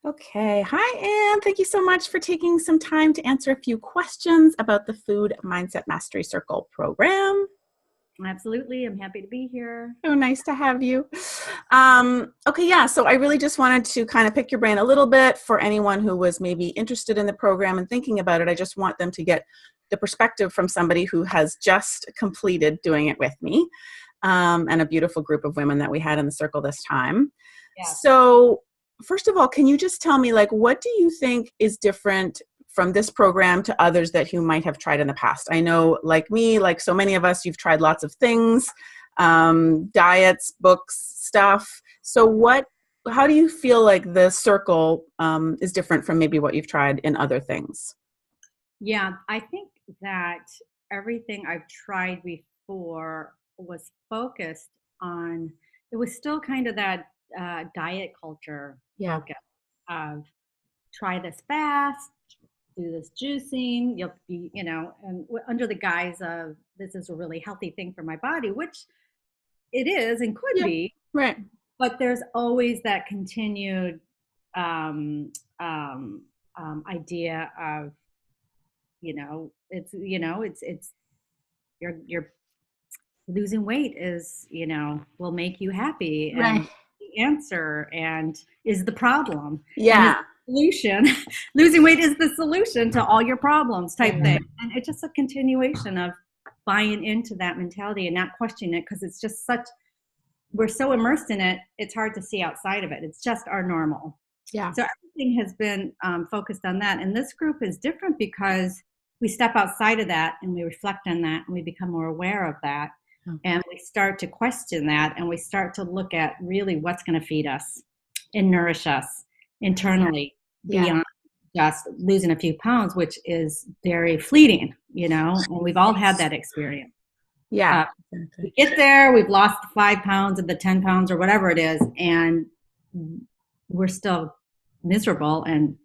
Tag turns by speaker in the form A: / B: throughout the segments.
A: Okay. Hi, Anne. Thank you so much for taking some time to answer a few questions about the Food Mindset Mastery Circle program.
B: Absolutely. I'm happy to be here.
A: So nice to have you. Okay, yeah. So I really just wanted to kind of pick your brain a little bit for anyone who was maybe interested in the program and thinking about it. I just want them to get the perspective from somebody who has just completed doing it with me, and a beautiful group of women that we had in the circle this time.
B: Yes.
A: So, first of all, can you just tell me, like, what do you think is different from this program to others that you might have tried in the past? I know, like me, like so many of us, you've tried lots of things, diets, books, stuff. So, how do you feel like the circle is different from maybe what you've tried in other things?
B: Yeah, I think that everything I've tried before was focused on, it was still kind of that diet culture
A: Yeah.
B: focus of try this fast, do this juicing, you'll be, and under the guise of this is a really healthy thing for my body, which it is and could
A: Yeah.
B: be,
A: Right.
B: but there's always that continued um, idea of it's you're losing weight is will make you happy
A: Right.
B: and the answer and is the problem and is
A: Yeah.
B: the solution. Losing weight is the solution to all your problems type
A: Yeah.
B: thing, and it's just a continuation of buying into that mentality and not questioning it because it's just such we're so immersed in it, it's hard to see outside of it. It's just our normal.
A: Yeah.
B: So everything has been focused on that. And this group is different because we step outside of that and we reflect on that and we become more aware of that.
A: Okay.
B: And we start to question that and we start to look at really what's going to feed us and nourish us internally
A: Yeah.
B: beyond just losing a few pounds, which is very fleeting, and we've all had that experience.
A: Yeah.
B: Uh, we
A: Exactly.
B: get there, we've lost the 5 pounds of the 10 pounds or whatever it is, and we're still miserable and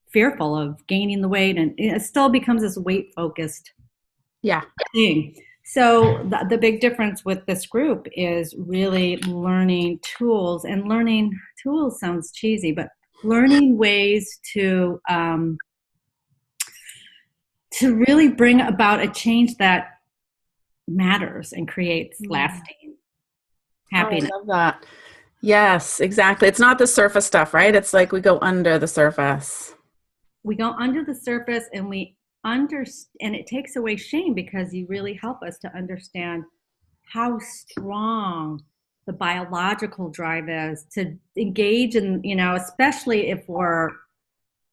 B: fearful of gaining the weight. And it still becomes this weight focused
A: Yeah.
B: thing. So the big difference with this group is really learning tools, and learning tools sounds cheesy, but learning ways to really bring about a change that matters and creates lasting
A: Oh, I
B: happiness.
A: love that. Yes, exactly. It's not the surface stuff, right? It's like we go under the surface.
B: We go under the surface and we understand, and it takes away shame because you really help us to understand how strong the biological drive is to engage in, especially if we're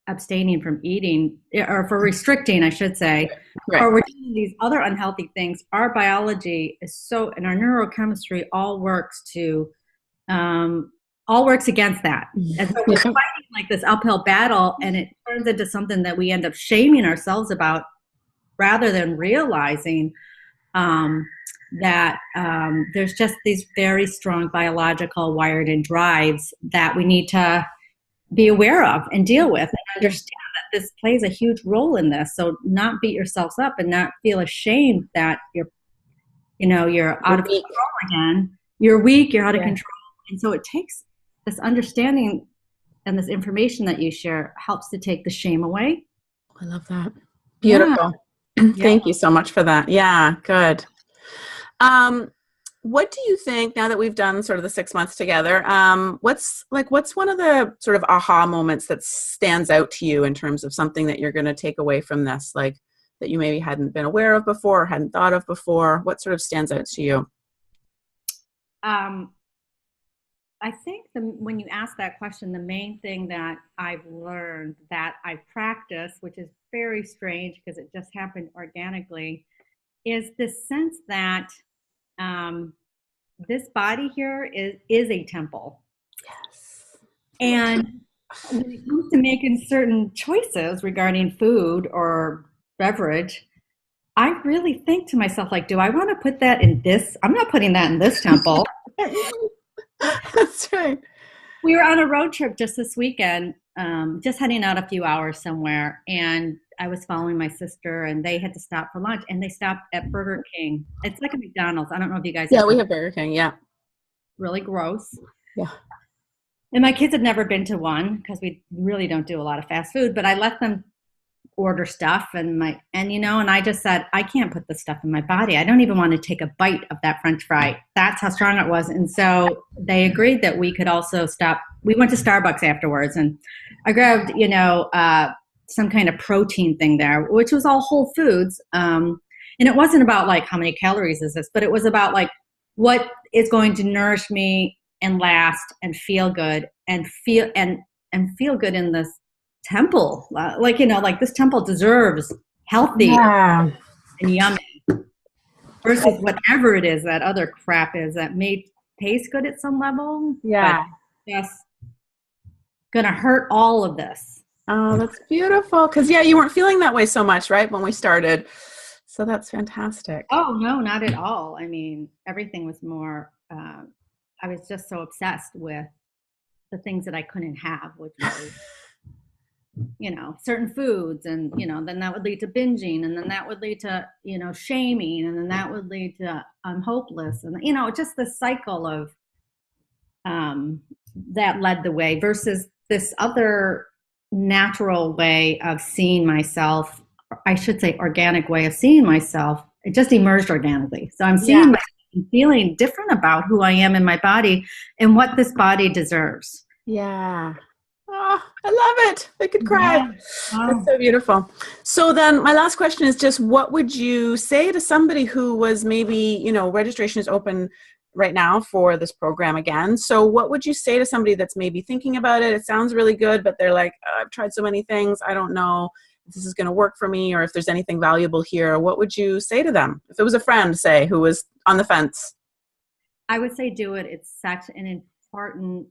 B: abstaining from eating, or if we're restricting, I should say,
A: Right.
B: or we're doing these other unhealthy things. Our biology is so, and our neurochemistry um, all works against that. And so we're
A: Yeah.
B: fighting like this uphill battle, and it turns into something that we end up shaming ourselves about rather than realizing um, that there's just these very strong biological wired in drives that we need to be aware of and deal with and
A: Yeah.
B: understand that this plays a huge role in this. So not beat yourselves up and not feel ashamed that you're out
A: You're
B: of
A: weak.
B: control again. You're weak, you're out of
A: Yeah.
B: control. And so it takes this understanding and this information that you share helps to take the shame away.
A: I love that.
B: Yeah.
A: Beautiful.
B: Yeah.
A: Thank you so much for that. Yeah, good. Um, what do you think now that we've done sort of the 6 months together? What's one of the sort of aha moments that stands out to you in terms of something that you're going to take away from this, like that you maybe hadn't been aware of before or hadn't thought of before? What sort of stands out to you?
B: Um, I think when you ask that question, the main thing that I've learned that I practice, which is very strange because it just happened organically, is this sense that um, this body here is a temple.
A: Yes.
B: And when it comes to making certain choices regarding food or beverage, I really think to myself, like, do I want to put that in this? I'm not putting that in this temple.
A: That's right.
B: We were on a road trip just this weekend, just heading out a few hours somewhere, and I was following my sister, and they had to stop for lunch, and they stopped at Burger King. It's like a McDonald's. I don't know if you guys
A: Yeah,
B: have
A: we
B: Burger.
A: have Burger King. Yeah.
B: Really gross.
A: Yeah.
B: And my kids had never been to one because we really don't do a lot of fast food, but I let them order stuff and I just said, I can't put this stuff in my body. I don't even want to take a bite of that French fry. That's how strong it was. And so they agreed that we could also stop. We went to Starbucks afterwards and I grabbed, some kind of protein thing there, which was all whole foods. And it wasn't about like how many calories is this, but it was about like what is going to nourish me and last and feel good and feel good in this temple. Like this temple deserves healthy and yummy versus whatever it is that other crap is that may taste good at some level.
A: Yeah.
B: But just gonna hurt all of this.
A: Oh, that's beautiful. Because, you weren't feeling that way so much, right, when we started. So that's fantastic.
B: Oh, no, not at all. I mean, everything was more, I was just so obsessed with the things that I couldn't have, which was, certain foods. And, then that would lead to binging. And then that would lead to, shaming. And then that would lead to I'm hopeless. And, just the cycle of that led the way versus this other natural way of seeing myself, I should say organic way of seeing myself. It just emerged organically. So I'm seeing myself and feeling different about who I am in my body and what this body deserves.
A: Yeah. Oh, I love it. I could cry.
B: Yeah. Wow.
A: That's so beautiful. So then my last question is just, what would you say to somebody who was maybe, registration is open right now for this program again. So what would you say to somebody that's maybe thinking about it? It sounds really good, but they're like, I've tried so many things. I don't know if this is going to work for me or if there's anything valuable here. What would you say to them? If it was a friend, say, who was on the fence.
B: I would say do it. It's such an important,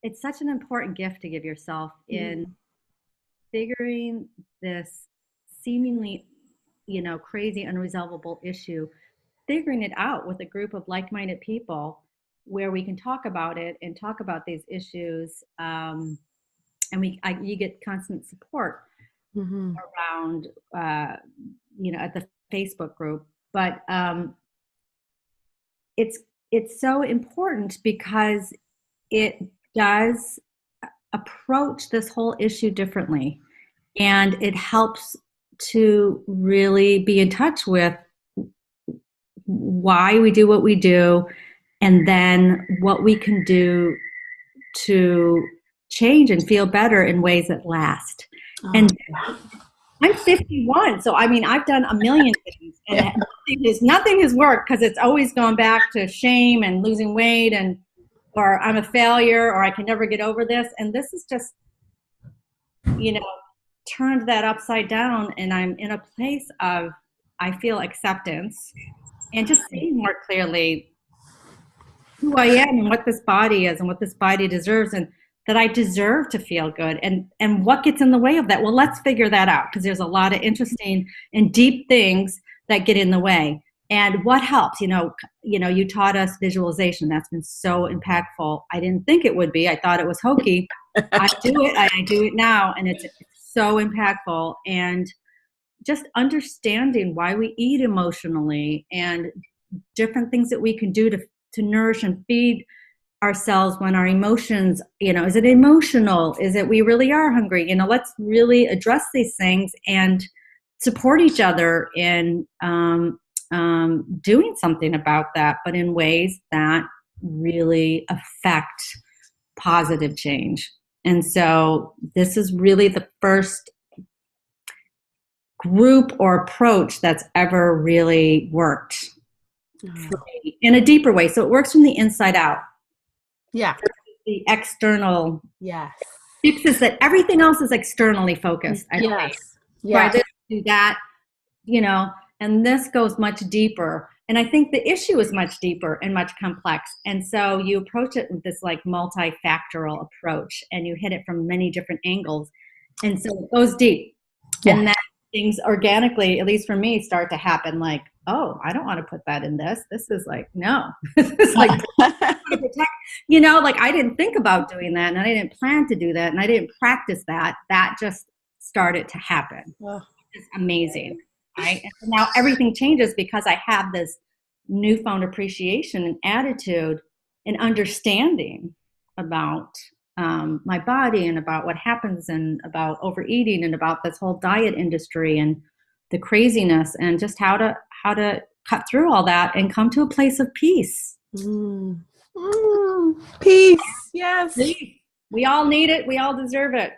B: it's such an important gift to give yourself in figuring this seemingly, crazy, unresolvable issue, figuring it out with a group of like-minded people where we can talk about it and talk about these issues. And you get constant support around, at the Facebook group. But it's so important because it does approach this whole issue differently, and it helps to really be in touch with why we do what we do, and then what we can do to change and feel better in ways that last. And I'm 51, so I mean, I've done a million things, and nothing has worked because it's always gone back to shame and losing weight, or I'm a failure, or I can never get over this. And this is just, turned that upside down, and I'm in a place of, I feel acceptance and just seeing more clearly who I am and what this body is and what this body deserves, and that I deserve to feel good, and what gets in the way of that. Well, let's figure that out, because there's a lot of interesting and deep things that get in the way. And what helps, you taught us visualization. That's been so impactful. I didn't think it would be. I thought it was hokey. I do it now, and it's so impactful. And just understanding why we eat emotionally and different things that we can do to nourish and feed ourselves when our emotions, is it emotional? Is it we really are hungry? Let's really address these things and support each other in doing something about that, but in ways that really affect positive change. And so this is really the first group or approach that's ever really worked in a deeper way. So it works from the inside out.
A: Yeah.
B: The external
A: yes
B: fixes that everything else is externally focused.
A: Yes.
B: Try this, do that, and this goes much deeper. And I think the issue is much deeper and much complex. And so you approach it with this like multifactorial approach, and you hit it from many different angles. And so it goes deep. Yeah. And then things organically, at least for me, start to happen like, oh, I don't want to put that in this. This is like, no. This is like, like I didn't think about doing that, and I didn't plan to do that, and I didn't practice that. That just started to happen.
A: Oh.
B: It's amazing. Right? And so now everything changes because I have this newfound appreciation and attitude an understanding about my body and about what happens and about overeating and about this whole diet industry and the craziness and just how to cut through all that and come to a place of peace.
A: Mm. Peace. Yes.
B: Peace. We all need it. We all deserve it.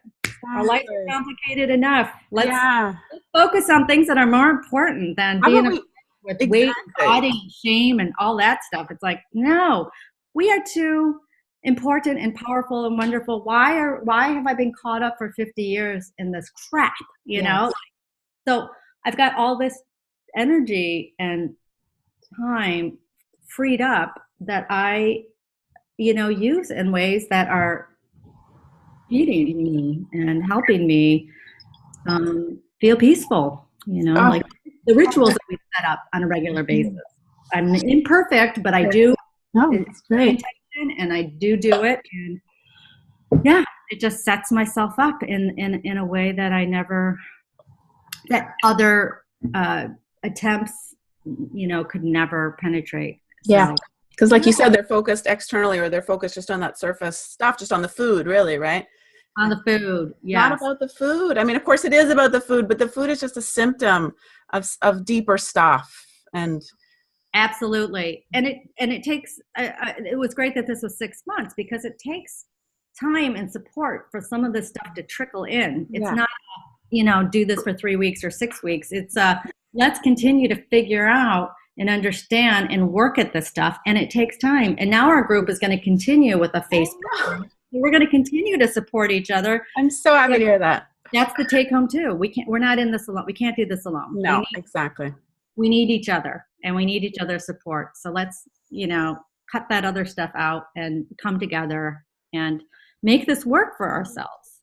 B: Our lives are
A: Exactly.
B: complicated enough. Let's
A: Yeah.
B: focus on things that are more important than
A: How
B: being
A: about we
B: with weight and
A: exactly.
B: body and shame and all that stuff. It's like, no, we are too important and powerful and wonderful. Why have I been caught up for 50 years in this crap? You know?
A: Yes.
B: So I've got all this energy and time freed up that I, use in ways that are feeding me and helping me feel peaceful,
A: Oh,
B: like the rituals that we set up on a regular basis. I'm imperfect, but I do
A: no,
B: it's
A: it's
B: my
A: great.
B: intention and I do it. And yeah, it just sets myself up in a way that I never, that other attempts, could never penetrate.
A: Yeah.
B: So
A: Because like you
B: yeah,
A: said, they're focused externally or they're focused just on that surface stuff, just on the food, really, right?
B: on the food,
A: Not
B: yes.
A: about the food. I mean, of course it is about the food, but the food is just a symptom of deeper stuff. And
B: Absolutely, and it takes. It was great that this was 6 months because it takes time and support for some of this stuff to trickle in. It's
A: yeah.
B: not, do this for 3 weeks or 6 weeks. It's let's continue to figure out and understand and work at this stuff, and it takes time. And now our group is going to continue with a Facebook group. We're going to continue to support each other.
A: I'm so happy to hear that.
B: That's the take home too. We're not in this alone. We can't do this alone.
A: No, exactly.
B: We need each other and we need each other's support. So let's, cut that other stuff out and come together and make this work for ourselves.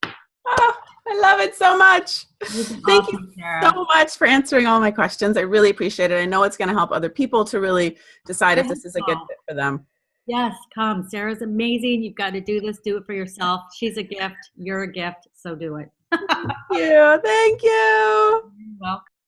A: Oh, I love it so much. Thank you
B: Awesome, Sarah.
A: so much for answering all my questions. I really appreciate it. I know it's going to help other people to really decide if this is a good fit for them.
B: Yes, come. Sarah's amazing. You've got to do this. Do it for yourself. She's a gift. You're a gift. So do it.
A: Thank you. Thank you.
B: You're welcome.